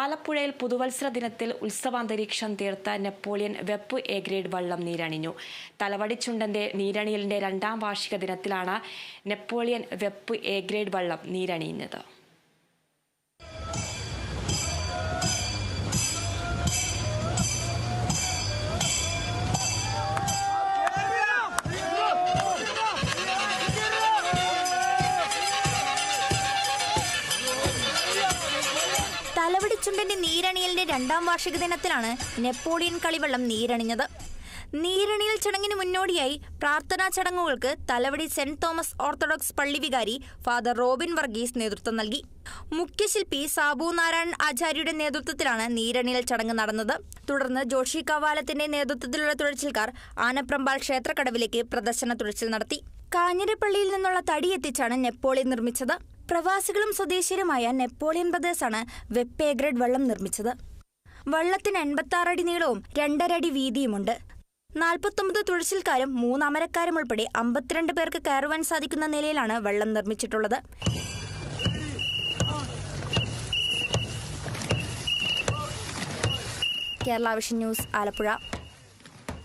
ആലപ്പുഴയിൽ പുതുവത്സര ദിനത്തിൽ ഉത്സവാന്തരീക്ഷം തീർത്ത നെപ്പോളിയൻ വെപ്പ് എ ഗ്രേഡ് വള്ളം നീരണിഞ്ഞു. തലവടിച്ചുണ്ടന്റെ നീരണിയലിന്റെ 2ാം വാർഷിക ദിനത്തിലാണ് നെപ്പോളിയൻ വെപ്പ് എ ഗ്രേഡ് വള്ളം നീരണിയുന്നത്. തലവടിച്ചുണ്ടന്റെ നീരണിയലിന്റെ 2ാം വാർഷിക ദിനത്തിലാണ് നെപ്പോളിയൻ കളിവള്ളം നീരണിഞ്ഞത്. നീരണിയൽ ചടങ്ങിന് മുന്നോടിയായി പ്രാർത്ഥനാ ചടങ്ങുകൾക്ക് തലവടി സെന്റ് തോമസ് ഓർത്തഡോക്സ് പള്ളി വികാരി ഫാദർ റോബിൻ വർഗീസ് നേതൃത്വം നൽകി. മുഖ്യശില്പി സാബു നാരായണൻ ആചാര്യയുടെ നേതൃത്വത്തിലാണ് നീരണിയൽ ചടങ്ങ് നടന്നത്. തുടർന്ന് ജോഷി കവാലത്തിന്റെ നേതൃത്വത്തിലുള്ള തുഴച്ചിൽക്കാർ ആനപ്രമ്പാൽ ക്ഷേത്രക്കടവിലേക്ക് പ്രദർശന തുഴച്ചിൽ നടത്തി. കാഞ്ഞിരപ്പള്ളിയിൽ നിന്നുള്ള തടി എത്തിച്ചാണ് നെപ്പോളിയൻ നിർമ്മിച്ചത്. പ്രവാസികളും സ്വദേശീയരുമായ നെപ്പോളിയൻ ബ്രദേഴ്സാണ് വെപ്പ് എ ഗ്രേഡ് വള്ളം നിർമ്മിച്ചത്. വള്ളത്തിന് 86 അടി നീളവും 2.5 അടി വീതിയുമുണ്ട്. 49 തുഴച്ചിൽക്കാരും 3 അമരക്കാരും ഉൾപ്പെടെ 52 പേർക്ക് കയറുവാൻ സാധിക്കുന്ന നിലയിലാണ് വള്ളം നിർമ്മിച്ചിട്ടുള്ളത്. Kerala vision news, Alappuzha.